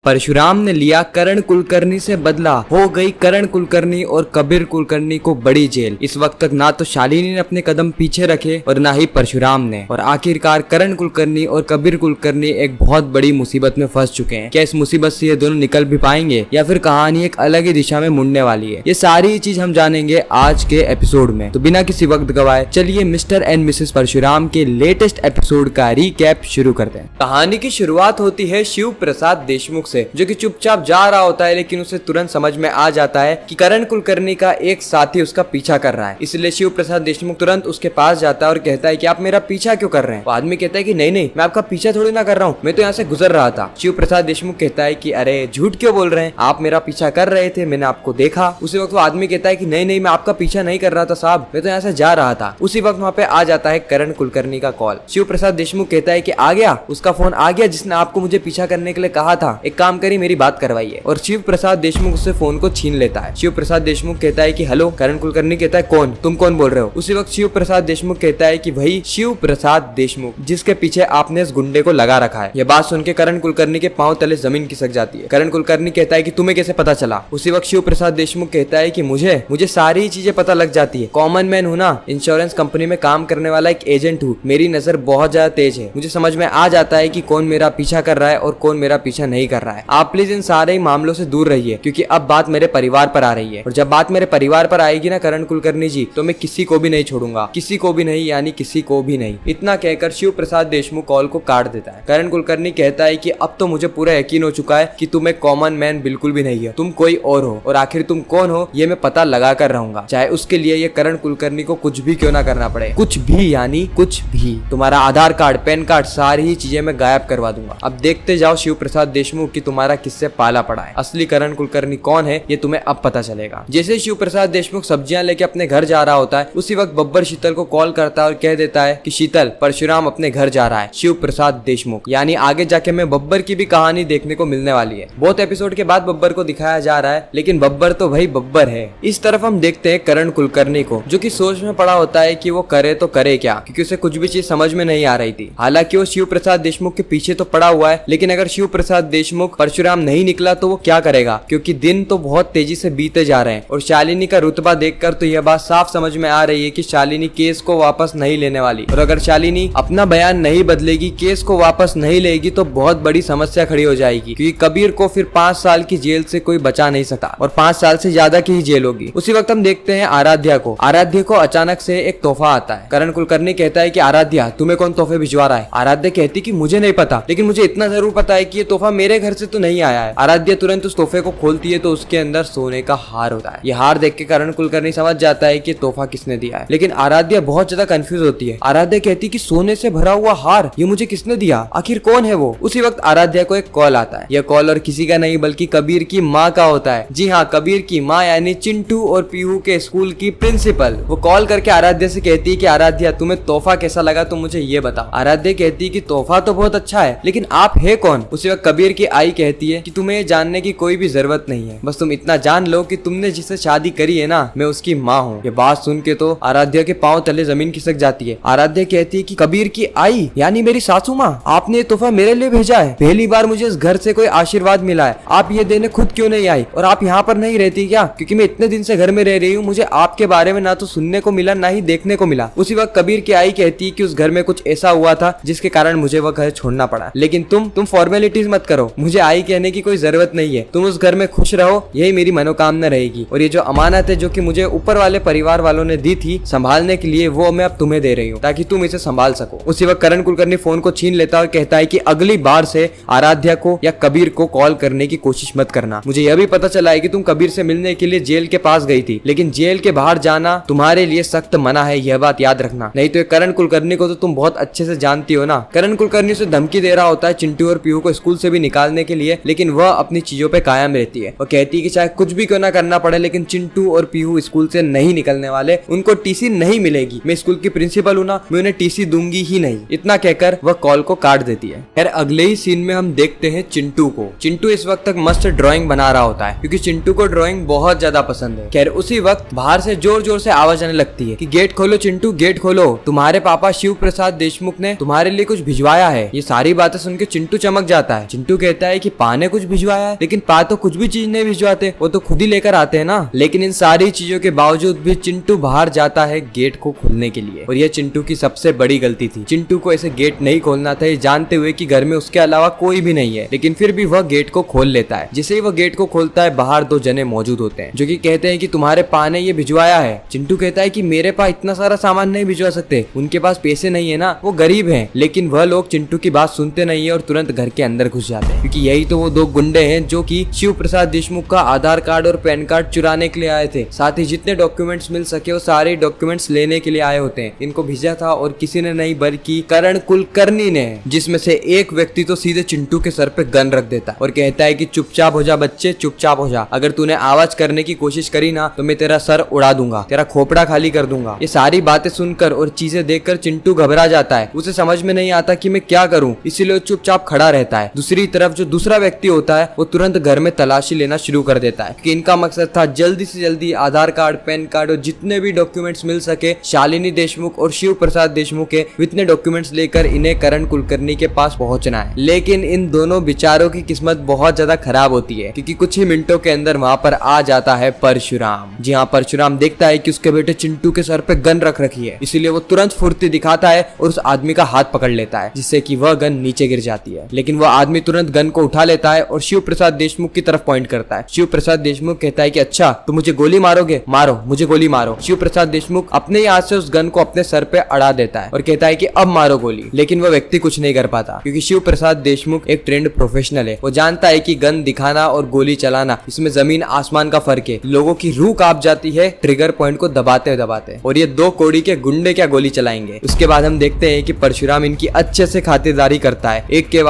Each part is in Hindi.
परशुराम ने लिया करण कुलकर्णी से बदला, हो गई करण कुलकर्णी और कबीर कुलकर्णी को बड़ी जेल। इस वक्त तक ना तो शालिनी ने अपने कदम पीछे रखे और ना ही परशुराम ने, और आखिरकार करण कुलकर्णी और कबीर कुलकर्णी एक बहुत बड़ी मुसीबत में फंस चुके हैं। क्या इस मुसीबत से ये दोनों निकल भी पाएंगे या फिर कहानी एक अलग ही दिशा में मुड़ने वाली है? ये सारी चीज हम जानेंगे आज के एपिसोड में। तो बिना किसी वक्त गवाए चलिए मिस्टर एंड मिसेस परशुराम के लेटेस्ट एपिसोड का रिकैप शुरू करते हैं। कहानी की शुरुआत होती है शिव प्रसाद देशमुख से, जो कि चुपचाप जा रहा होता है, लेकिन उसे तुरंत समझ में आ जाता है कि करण कुलकर्णी का एक साथी उसका पीछा कर रहा है। इसलिए शिव प्रसाद देशमुख तुरंत उसके पास जाता है और कहता है कि आप मेरा पीछा क्यों कर रहे हैं? वो आदमी कहता है कि नहीं नहीं, मैं आपका पीछा थोड़ी ना कर रहा हूँ, मैं तो यहाँ से गुजर रहा था। शिव प्रसाद देशमुख कहता है कि अरे झूठ क्यों बोल रहे हैं, आप मेरा पीछा कर रहे थे, मैंने आपको देखा। उसी वक्त वो आदमी कहता है कि नहीं नहीं, मैं आपका पीछा नहीं कर रहा था साहब, मैं तो यहाँ से जा रहा था। उसी वक्त वहाँ पे आ जाता है करण कुलकर्णी का कॉल। शिव प्रसाद देशमुख कहता है कि आ गया, उसका फोन आ गया जिसने आपको मुझे पीछा करने के लिए कहा था, एक काम करिए मेरी बात करवाइए। और शिव प्रसाद देशमुख उससे फोन को छीन लेता है। शिव प्रसाद देशमुख कहता है कि हेलो। करण कुलकर्णी कहता है कौन, तुम कौन बोल रहे हो? उसी वक्त शिव प्रसाद देशमुख कहता है कि वही शिव प्रसाद देशमुख जिसके पीछे आपने इस गुंडे को लगा रखा है। यह बात सुन के करण कुलकर्णी के पांव तले जमीन खिसक जाती है। करण कुलकर्णी कहता है कि तुम्हें कैसे पता चला? उसी वक्त शिव प्रसाद देशमुख कहता है कि मुझे सारी चीजें पता लग जाती है, कॉमन मैन हूँ ना, इंश्योरेंस कंपनी में काम करने वाला एक एजेंट हूँ, मेरी नजर बहुत ज्यादा तेज है, मुझे समझ में आ जाता है कि कौन मेरा पीछा कर रहा है और कौन मेरा पीछा नहीं कर रहा है। आप प्लीज इन सारे मामलों से दूर रहिए, क्योंकि अब बात मेरे परिवार पर आ रही है, और जब बात मेरे परिवार पर आएगी ना करण कुलकर्णी जी, तो मैं किसी को भी नहीं छोड़ूंगा, किसी को भी नहीं, यानी किसी को भी नहीं। इतना कहकर शिव प्रसाद देशमुख कॉल को काट देता है। करण कुलकर्णी कहता है कि अब तो मुझे पूरा यकीन हो चुका है कि तुम एक कॉमन मैन बिल्कुल भी नहीं है, तुम कोई और हो, और आखिर तुम कौन हो ये मैं पता लगा कर रहूंगा, चाहे उसके लिए ये करण कुलकर्णी को कुछ भी क्यों ना करना पड़े। कुछ भी यानी कुछ भी, तुम्हारा आधार कार्ड, पैन कार्ड, सारी ही चीजें मैं गायब करवा दूंगा। अब देखते जाओ शिव प्रसाद देशमुख की तुम्हारा किससे पाला पड़ा है, असली करण कुलकर्णी कौन है ये तुम्हें अब पता चलेगा। जैसे शिव प्रसाद देशमुख सब्जियां लेके अपने घर जा रहा होता है, उसी वक्त बब्बर शीतल को कॉल करता है और कह देता है कि शीतल, परशुराम अपने घर जा रहा है, शिव प्रसाद देशमुख, यानी आगे जाके मैं बब्बर की भी कहानी देखने को मिलने वाली है। बहुत एपिसोड के बाद बब्बर को दिखाया जा रहा है, लेकिन बब्बर तो भाई बब्बर है। इस तरफ हम देखते हैं करण कुलकर्णी को, जो कि सोच में पड़ा होता है कि वो करे तो करे क्या, क्योंकि उसे कुछ भी चीज समझ में नहीं आ रही थी। हालांकि वो शिव प्रसाद देशमुख के पीछे तो पड़ा हुआ है, लेकिन अगर शिव प्रसाद देशमुख परशुराम नहीं निकला तो वो क्या करेगा, क्योंकि दिन तो बहुत तेजी से बीते जा रहे हैं। और शालिनी का रुतबा देखकर तो यह बात साफ समझ में आ रही है कि शालिनी केस को वापस नहीं लेने वाली, और अगर शालिनी अपना बयान नहीं बदलेगी, केस को वापस नहीं लेगी, तो बहुत बड़ी समस्या खड़ी हो जाएगी, क्योंकि कबीर को फिर 5 साल की जेल से कोई बचा नहीं सकता, और 5 साल से ज्यादा की ही जेल होगी। उसी वक्त हम देखते हैं आराध्या को। आराध्या को अचानक से एक तोहफा आता है। करण कुलकर्णी कहता है कि आराध्या, तुम्हें कौन तोहफे भिजवा रहा है? आराध्या कहती कि मुझे नहीं पता, लेकिन मुझे इतना जरूर पता है कि ये तोहफा मेरे घर से तो नहीं आया है। आराध्या तुरंत उस तोहफे को खोलती है तो उसके अंदर सोने का हार होता है। ये हार देख के करण कुलकर्णी समझ जाता है कि तोहफा किसने दिया है, लेकिन आराध्या बहुत ज्यादा कंफ्यूज होती है। आराध्या कहती कि सोने से भरा हुआ हार ये मुझे किसने दिया, आखिर कौन है वो? उसी वक्त आराध्या को एक कॉल आता है। यह कॉल और किसी का नहीं बल्कि कबीर की माँ का होता है। जी हाँ, कबीर की माँ, यानी चिंटू और पीहू के स्कूल की प्रिंसिपल। वो कॉल करके आराध्या से कहती है कि आराध्या, तुम्हें तोहफा कैसा लगा तो मुझे ये बताओ। आराध्या कहती है कि तोहफा तो बहुत अच्छा है, लेकिन आप है कौन? उसी वक्त कबीर की आई कहती है कि तुम्हें जानने की कोई भी जरूरत नहीं है, बस तुम इतना जान लो कि तुमने जिससे शादी करी है ना, मैं उसकी माँ हूँ। ये बात सुन के तो आराध्या के पांव तले जमीन खिसक जाती है। आराध्या कहती है कि कबीर की आई यानी मेरी सासू माँ, आपने ये तोहफा मेरे लिए भेजा है, पहली बार मुझे इस घर से कोई आशीर्वाद मिला है, आप ये देने खुद क्यों नहीं आई? और आप यहाँ पर नहीं रहती क्या? क्योंकि मैं इतने दिन से घर में रह रही हूँ, मुझे आपके बारे में ना तो सुनने को मिला ना ही देखने को मिला। उसी वक्त कबीर की आई कहती है कि उस घर में कुछ ऐसा हुआ था जिसके कारण मुझे वह घर छोड़ना पड़ा, लेकिन तुम फॉर्मेलिटीज मत करो, मुझे आई कहने की कोई जरूरत नहीं है, तुम उस घर में खुश रहो, यही मेरी मनोकामना रहेगी। और ये जो अमानत है जो कि मुझे ऊपर वाले परिवार वालों ने दी थी संभालने के लिए, वो मैं अब तुम्हें दे रही हूँ ताकि तुम इसे संभाल सको। उसी वक्त करण कुलकर्णी फोन को छीन लेता और कहता है कि अगली बार से आराध्या को या कबीर को कॉल करने की कोशिश मत करना। मुझे यह भी पता चला है कि तुम कबीर से मिलने के लिए जेल के पास गई थी, लेकिन जेल के बाहर जाना तुम्हारे लिए सख्त मना है, यह बात याद रखना, नहीं तो करण कुलकर्णी को तो तुम बहुत अच्छे से जानती हो ना। करण कुलकर्णी उसे धमकी दे रहा होता है चिंटू और पीहू को स्कूल से भी निकालने के लिए, लेकिन वह अपनी चीजों पे कायम रहती है। वो कहती है कि चाहे कुछ भी क्यों ना करना पड़े, लेकिन चिंटू और पीहू स्कूल से नहीं निकलने वाले, उनको टीसी नहीं मिलेगी, मैं स्कूल की प्रिंसिपल हूँ ना, मैं उन्हें टीसी दूंगी ही नहीं। इतना कहकर वह कॉल को काट देती है। खैर अगले ही सीन में हम देखते हैं चिंटू को। चिंटू इस वक्त तक मस्त ड्राइंग बना रहा होता है, क्योंकि चिंटू को ड्राइंग बहुत ज्यादा पसंद है। खैर उसी वक्त बाहर से जोर जोर से आवाज आने लगती है कि गेट खोलो चिंटू, गेट खोलो, तुम्हारे पापा शिव प्रसाद देशमुख ने तुम्हारे लिए कुछ भिजवाया है। ये सारी बातें सुन के चिंटू चमक जाता है। चिंटू कहता है है कि पा ने कुछ भिजवाया है, लेकिन पा तो कुछ भी चीज नहीं भिजवाते, वो तो खुद ही लेकर आते हैं ना। लेकिन इन सारी चीजों के बावजूद भी चिंटू बाहर जाता है गेट को खोलने के लिए, और यह चिंटू की सबसे बड़ी गलती थी। चिंटू को ऐसे गेट नहीं खोलना था, ये जानते हुए कि घर में उसके अलावा कोई भी नहीं है, लेकिन फिर भी वह गेट को खोल लेता है। जिसे ही वह गेट को खोलता है, बाहर दो जने मौजूद होते हैं जो कि कहते हैं कि तुम्हारे पा ने ये भिजवाया है। चिंटू कहता है कि मेरे पा इतना सारा सामान नहीं भिजवा सकते, उनके पास पैसे नहीं है ना, वो गरीब हैं। लेकिन वह लोग चिंटू की बात सुनते नहीं है और तुरंत घर के अंदर घुस जाते हैं, क्योंकि यही तो वो दो गुंडे हैं जो कि शिव प्रसाद देशमुख का आधार कार्ड और पैन कार्ड चुराने के लिए आए थे। साथ ही जितने डॉक्यूमेंट्स मिल सके वो सारे डॉक्यूमेंट्स लेने के लिए आए होते हैं। इनको भेजा था और किसी ने नहीं बल्कि करण कुलकर्णी ने, जिसमें से एक व्यक्ति तो सीधे चिंटू के सर पे गन रख देता है और कहता है कि चुपचाप हो जा बच्चे, चुपचाप हो जा, अगर तूने आवाज करने की कोशिश करी ना तो मैं तेरा सर उड़ा दूंगा, तेरा खोपड़ा खाली कर दूंगा। ये सारी बातें सुनकर और चीजें देखकर चिंटू घबरा जाता है, उसे समझ में नहीं आता कि मैं क्या करूं, इसीलिए चुपचाप खड़ा रहता है। दूसरी तरफ जो दूसरा व्यक्ति होता है वो तुरंत घर में तलाशी लेना शुरू कर देता है कि इनका मकसद था जल्दी से जल्दी आधार कार्ड, पैन कार्ड और जितने भी डॉक्यूमेंट्स मिल सके शालिनी देशमुख और शिव प्रसाद देशमुख के, इतने डॉक्यूमेंट्स लेकर इन्हें करण कुलकर्णी के पास पहुंचना है। लेकिन इन दोनों बेचारों की किस्मत बहुत ज्यादा खराब होती है, क्योंकि कुछ ही मिनटों के अंदर वहां पर आ जाता है परशुराम। जी हाँ, परशुराम देखता है कि उसके बेटे चिंटू के सर पे गन रख रखी है, इसीलिए वो तुरंत फुर्ती दिखाता है और उस आदमी का हाथ पकड़ लेता है, जिससे कि वह गन नीचे गिर जाती है। लेकिन वह आदमी तुरंत गन को उठा लेता है और शिव प्रसाद देशमुख की तरफ पॉइंट करता है। शिव प्रसाद देशमुख कहता है कि अच्छा तो मुझे गोली मारोगे, मारो, मुझे गोली मारो। शिव प्रसाद देशमुख अपने ही हाथ से उस गन को अपने सर पे अड़ा देता है और कहता है कि अब मारो गोली। लेकिन वह व्यक्ति कुछ नहीं कर पाता, क्योंकि शिव प्रसाद देशमुख एक ट्रेंड प्रोफेशनल है। वो जानता है कि गन दिखाना और गोली चलाना, इसमें जमीन आसमान का फर्क है। लोगों की रूह कांप जाती है ट्रिगर पॉइंट को दबाते दबाते, और ये दो कोड़ी के गुंडे क्या गोली चलाएंगे। उसके बाद हम देखते हैं कि परशुराम इनकी अच्छे से खातिरदारी करता है, एक के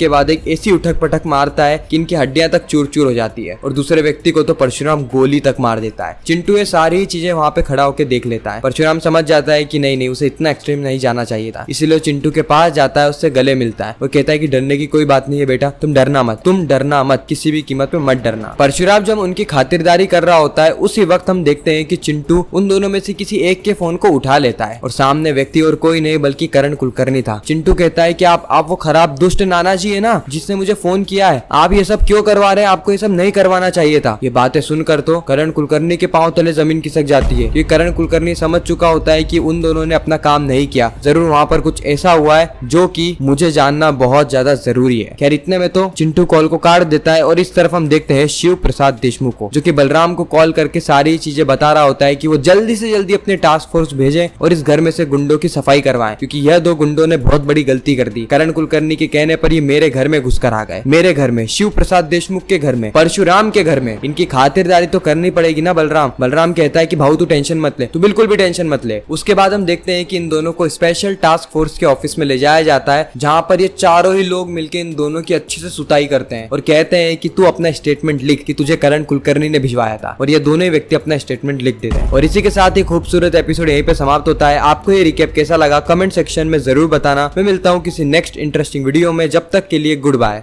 बाद एक ऐसी उठक पटक मारता है कि इनकी हड्डियां तक चूर चूर हो जाती है, और दूसरे व्यक्ति को तो परशुराम गोली तक मार देता है। चिंटू ये सारी चीजें वहां पे खड़ा होकर देख लेता है। परशुराम समझ जाता है कि नहीं, उसे इतना एक्सट्रीम नहीं जाना चाहिए था, इसीलिए चिंटू के पास जाता है, उससे गले मिलता है। वो कहता है कि डरने की कोई बात नहीं है बेटा, तुम डरना मत, किसी भी कीमत पे मत डरना। परशुराम जब उनकी खातिरदारी कर रहा होता है, उसी वक्त हम देखते हैं कि चिंटू उन दोनों में से किसी एक के फोन को उठा लेता है, और सामने व्यक्ति और कोई नहीं बल्कि करण कुलकर्णी था। चिंटू कहता है कि आप वो खराब दुष्ट नाना जी है ना, जिसने मुझे फोन किया है, आप ये सब क्यों करवा रहे हैं, आपको ये सब नहीं करवाना चाहिए था। ये बातें सुनकर तो करण कुलकर्णी के पांव तले जमीन खिसक जाती है, क्योंकि करण कुलकर्णी समझ चुका होता है कि उन दोनों ने अपना काम नहीं किया, जरूर वहाँ पर कुछ ऐसा हुआ है जो कि मुझे जानना बहुत ज्यादा जरूरी है। खैर इतने में तो चिंटू कॉल को काट देता है, और इस तरफ हम देखते हैं शिव प्रसाद देशमुख को, जो कि बलराम को कॉल करके सारी चीजें बता रहा होता है कि वो जल्दी से जल्दी अपने टास्क फोर्स भेजे और इस घर में से गुंडों की सफाई करवाएं, क्योंकि यह दो गुंडों ने बहुत बड़ी गलती कर दी। करण कुलकर्णी के कहने पर ये मेरे घर में घुसकर आ गए, मेरे घर में, शिव प्रसाद देशमुख के घर में, परशुराम के घर में। इनकी खातिरदारी तो करनी पड़ेगी ना बलराम। बलराम कहता है कि भाऊ तू टेंशन मत ले, तू बिल्कुल भी टेंशन मत ले। उसके बाद हम देखते हैं कि इन दोनों को स्पेशल टास्क फोर्स के ऑफिस में ले जाया जाता है, जहाँ पर ये चारों ही लोग मिलकर इन दोनों की अच्छी से सुताई करते हैं और कहते हैं कि तू अपना स्टेटमेंट लिख कि तुझे करण कुलकर्णी ने भिजवाया था, और ये दोनों ही व्यक्ति अपना स्टेटमेंट लिख देते हैं। और इसी के साथ ही खूबसूरत एपिसोड यहीं पे समाप्त होता है। आपको ये रिकैप कैसा लगा कमेंट सेक्शन में जरूर बताना। मैं मिलता हूँ किसी नेक्स्ट इंटरेस्टिंग वीडियो में, जब तक के लिए गुड बाय।